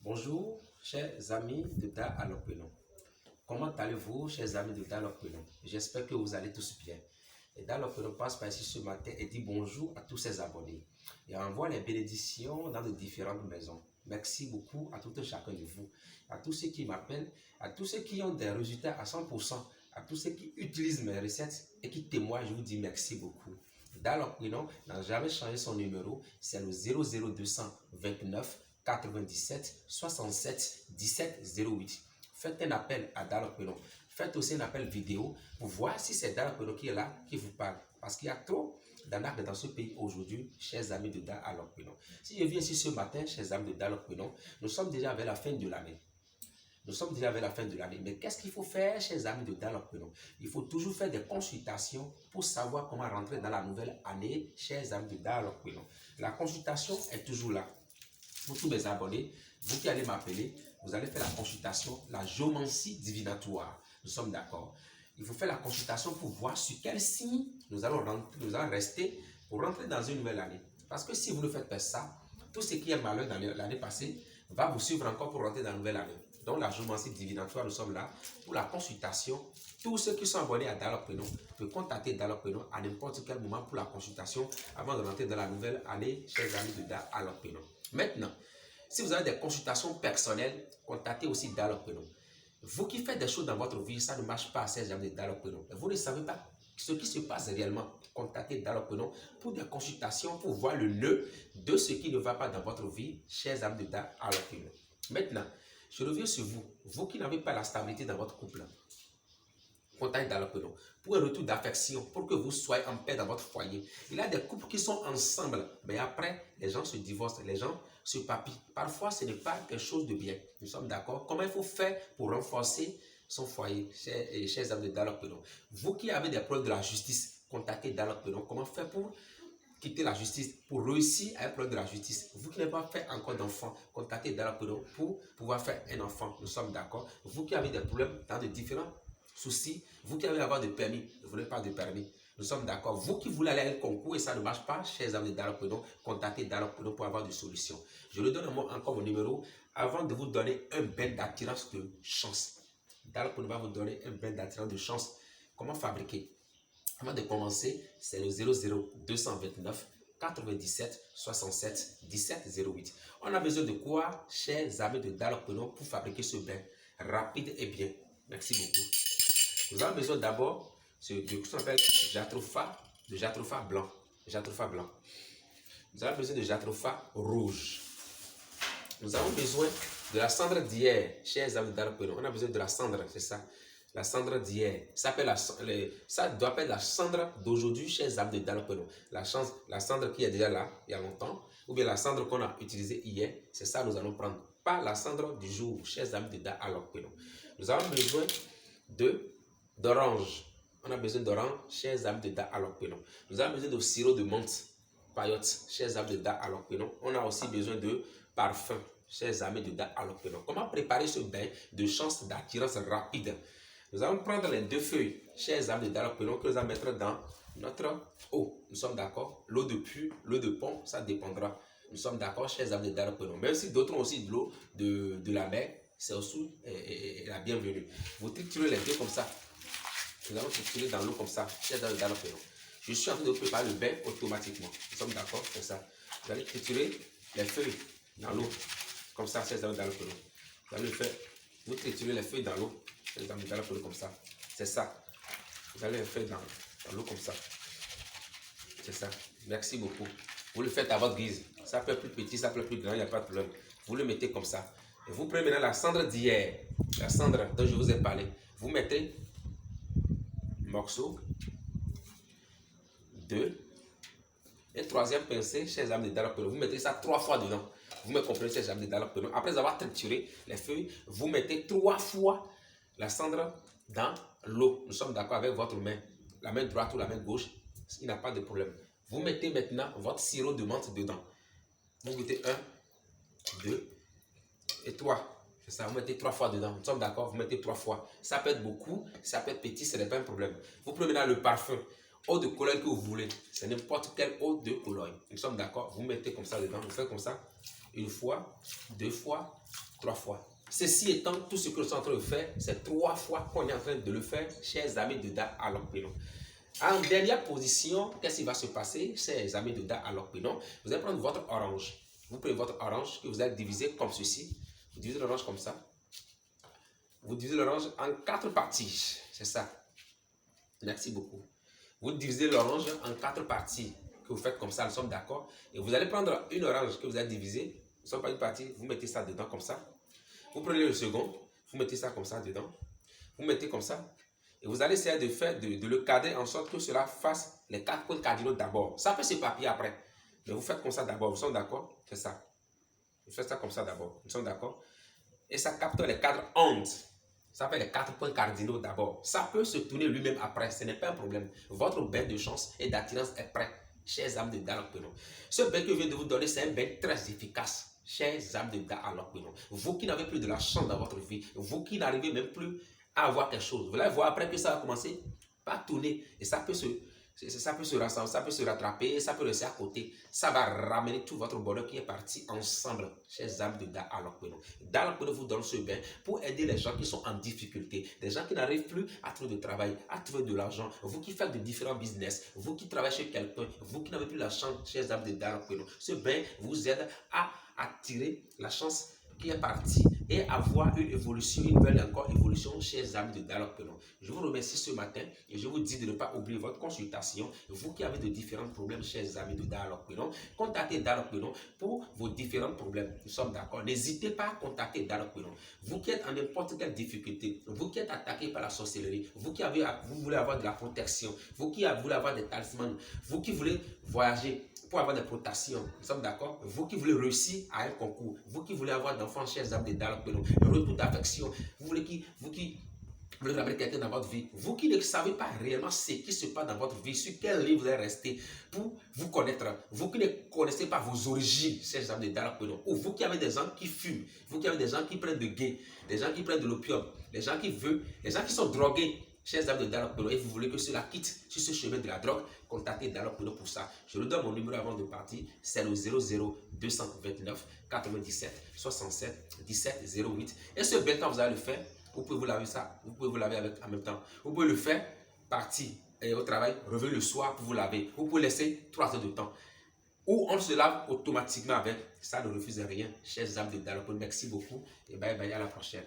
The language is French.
Bonjour, chers amis de Da Alopeno. Comment allez-vous, chers amis de Da Alopeno? J'espère que vous allez tous bien. Et Da Alopeno passe par ici ce matin et dit bonjour à tous ses abonnés. Et envoie les bénédictions dans de différentes maisons. Merci beaucoup à tout un chacun de vous, à tous ceux qui m'appellent, à tous ceux qui ont des résultats à 100%, à tous ceux qui utilisent mes recettes et qui témoignent. Je vous dis merci beaucoup. Da Alopeno n'a jamais changé son numéro, c'est le 00229 97 67 17 08. Faites un appel à Da Alopeno. Faites aussi un appel vidéo pour voir si c'est Da Alopeno qui est là, qui vous parle. Parce qu'il y a trop d'arnaques dans ce pays aujourd'hui, chers amis de Da Alopeno. Si je viens ici ce matin, chers amis de Da Alopeno, nous sommes déjà vers la fin de l'année. Nous sommes déjà vers la fin de l'année. Mais qu'est-ce qu'il faut faire, chers amis de Da Alopeno? Il faut toujours faire des consultations pour savoir comment rentrer dans la nouvelle année, chers amis de Da Alopeno. La consultation est toujours là. Pour tous mes abonnés, vous qui allez m'appeler, vous allez faire la consultation, la géomancie divinatoire. Nous sommes d'accord. Il faut faire la consultation pour voir sur quel signe nous allons rester pour rentrer dans une nouvelle année. Parce que si vous ne faites pas ça, tout ce qui est malheur dans l'année passée va vous suivre encore pour rentrer dans la nouvelle année. Donc la géomancie divinatoire, nous sommes là pour la consultation. Tous ceux qui sont abonnés à Da Alopeno peuvent contacter Da Alopeno à n'importe quel moment pour la consultation avant de rentrer dans la nouvelle année, chers amis de Da Alopeno. Maintenant, si vous avez des consultations personnelles, contactez aussi Da Alopeno. Vous qui faites des choses dans votre vie, ça ne marche pas, chers amis de Da Alopeno. Vous ne savez pas ce qui se passe réellement. Contactez Da Alopeno pour des consultations, pour voir le nœud de ce qui ne va pas dans votre vie, chers amis de Da Alopeno. Maintenant, je reviens sur vous. Vous qui n'avez pas la stabilité dans votre couple, contactez Da Alopeno pour un retour d'affection, pour que vous soyez en paix dans votre foyer. Il y a des couples qui sont ensemble, mais après, les gens se divorcent, les gens se papillent. Parfois, ce n'est pas quelque chose de bien. Nous sommes d'accord. Comment il faut faire pour renforcer son foyer, chers amis de Da Alopeno? Vous qui avez des problèmes de la justice, contactez Da Alopeno. Comment faire pour quitter la justice, pour réussir à un problème de la justice? Vous qui n'avez pas fait encore d'enfant, contactez Da Alopeno pour pouvoir faire un enfant. Nous sommes d'accord. Vous qui avez des problèmes dans de différents soucis, vous qui allez avoir de permis, vous n'avez pas de permis, nous sommes d'accord. Vous qui voulez aller à un concours et ça ne marche pas, chers amis de Da Alopeno, contactez Da Alopeno pour avoir des solutions. Je lui donne encore mon numéro avant de vous donner un bain d'attirance de chance. Da Alopeno va vous donner un bain d'attirance de chance. Comment fabriquer? Avant de commencer, c'est le 00229 97 67 17 08. On a besoin de quoi, chers amis de Da Alopeno, pour fabriquer ce bain rapide et bien? Merci beaucoup. Nous avons besoin d'abord de ce qu'on appelle jatropha blanc. Jatropha blanc. Nous avons besoin de jatropha rouge. Nous avons besoin de la cendre d'hier, chers amis de Da Alopeno. On a besoin de la cendre, c'est ça. La cendre d'hier. Ça doit être la cendre d'aujourd'hui, chers amis de Da Alopeno. La cendre qui est déjà là, il y a longtemps, ou bien la cendre qu'on a utilisée hier, c'est ça que nous allons prendre. Pas la cendre du jour, chers amis de Da Alopeno. Nous avons besoin d'orange. On a besoin d'orange, chers amis de Da Alopeno. Nous avons besoin de sirop de menthe, paillotte, chers amis de Da Alopeno. On a aussi besoin de parfum, chers amis de Da Alopeno. Comment préparer ce bain de chance d'attirance rapide? Nous allons prendre les deux feuilles, chers amis de Da Alopeno, que nous allons mettre dans notre eau. Nous sommes d'accord? L'eau de puits, l'eau de pont, ça dépendra. Nous sommes d'accord, chers amis de Da Alopeno. Même si d'autres ont aussi de l'eau de la mer, c'est aussi la bienvenue. Vous triturez les deux comme ça. Nous allons triturer dans l'eau comme ça, chers amis de Da Alopeno. Je suis en train de préparer le bain automatiquement. Nous sommes d'accord? C'est ça. Vous allez triturer les feuilles dans l'eau, comme ça, chers amis de Da Alopeno. Vous allez le faire. Vous triturez les feuilles dans l'eau, chers amis de Da Alopeno, comme ça. C'est ça. Vous allez le faire dans l'eau comme ça. C'est ça. Merci beaucoup. Vous le faites à votre guise. Ça peut être plus petit, ça peut être plus grand, il n'y a pas de problème. Vous le mettez comme ça. Et vous prenez maintenant la cendre d'hier, la cendre dont je vous ai parlé. Vous mettez un morceau, 2, et troisième pincée, chers amis de Da Alopeno. Vous mettez ça 3 fois dedans. Vous me comprenez, chers amis de Da Alopeno. Après avoir trituré les feuilles, vous mettez 3 fois la cendre dans l'eau. Nous sommes d'accord avec votre main, la main droite ou la main gauche. Il n'y a pas de problème. Vous mettez maintenant votre sirop de menthe dedans. Vous mettez 1, 2 et 3. C'est ça, vous mettez 3 fois dedans. Nous sommes d'accord, vous mettez 3 fois. Ça peut être beaucoup, ça peut être petit, ce n'est pas un problème. Vous prenez là le parfum, eau de Cologne que vous voulez. C'est n'importe quelle eau de Cologne. Nous sommes d'accord, vous mettez comme ça dedans. Vous faites comme ça, 1 fois, 2 fois, 3 fois. Ceci étant, tout ce que nous sommes en train de faire, c'est 3 fois qu'on est en train de le faire, chers amis de Da Alokpenon. En dernière position, qu'est-ce qui va se passer, chers amis de Da Alokpenon? Vous allez prendre votre orange. Vous prenez votre orange que vous allez diviser comme ceci. Vous divisez l'orange comme ça. Vous divisez l'orange en 4 parties. C'est ça. Merci beaucoup. Vous divisez l'orange en 4 parties. Que vous faites comme ça, nous sommes d'accord. Et vous allez prendre une orange que vous avez divisée. Nous ne sommes pas une partie. Vous mettez ça dedans comme ça. Vous prenez le second. Vous mettez ça comme ça dedans. Vous mettez comme ça. Et vous allez essayer de le cadrer en sorte que cela fasse les 4 points cardinaux d'abord. Ça peut se papier après. Mais vous faites comme ça d'abord. Vous sommes d'accord? C'est ça. Vous faites ça comme ça d'abord. Nous sommes d'accord? Et ça capte les cadres ondes. Ça fait les 4 points cardinaux d'abord. Ça peut se tourner lui-même après. Ce n'est pas un problème. Votre bain de chance et d'attirance est prêt. Chers âmes de Da Alokpenon. Ce bain que je viens de vous donner, c'est un bain très efficace. Chers âmes de Da Alokpenon. Vous qui n'avez plus de la chance dans votre vie. Vous qui n'arrivez même plus à avoir quelque chose. Vous allez voir après que ça va commencer par tourner. Et ça peut se rassembler, ça peut se rattraper, ça peut rester à côté. Ça va ramener tout votre bonheur qui est parti ensemble, chers âmes de Da Alokpenon. Da Alokpenon vous donne ce bain pour aider les gens qui sont en difficulté, des gens qui n'arrivent plus à trouver de travail, à trouver de l'argent, vous qui faites de différents business, vous qui travaillez chez quelqu'un, vous qui n'avez plus la chance, chers âmes de Da Alokpenon. Ce bain vous aide à attirer la chance qui est parti et avoir une évolution, une belle encore évolution, chers amis de Da Alokpenon. Je vous remercie ce matin et je vous dis de ne pas oublier votre consultation. Vous qui avez de différents problèmes, chers amis de Da Alokpenon, contactez Da Alokpenon pour vos différents problèmes. Nous sommes d'accord. N'hésitez pas à contacter Da Alokpenon. Vous qui êtes en n'importe quelle difficulté, vous qui êtes attaqué par la sorcellerie, vous voulez avoir de la protection, vous qui voulez avoir des talismans, vous qui voulez voyager pour avoir des protections, nous sommes d'accord. Vous qui voulez réussir à un concours, vous qui voulez avoir d'enfants, chers amis de Da Alokpenon, le retour d'affection, vous qui voulez ramener quelqu'un dans votre vie, vous qui ne savez pas réellement ce qui se passe dans votre vie, sur quel livre vous allez rester pour vous connaître, vous qui ne connaissez pas vos origines, chers amis de Da Alokpenon, ou vous qui avez des gens qui fument, vous qui avez des gens qui prennent de gain, des gens qui prennent de l'opium, les gens qui sont drogués, chers amis de Da Alokpenon, et vous voulez que cela quitte sur ce chemin de la drogue, contactez Da Alokpenon pour ça. Je vous donne mon numéro avant de partir, c'est le 00 229 97 67 17 08. Et ce bain, quand vous allez le faire, vous pouvez vous laver ça, vous pouvez vous laver avec en même temps. Vous pouvez le faire, partir et au travail, revenir le soir pour vous laver. Vous pouvez laisser 3 heures de temps. Ou on se lave automatiquement avec, ça ne refuse rien. Chers amis de Da Alokpenon, merci beaucoup et bye bye, à la prochaine.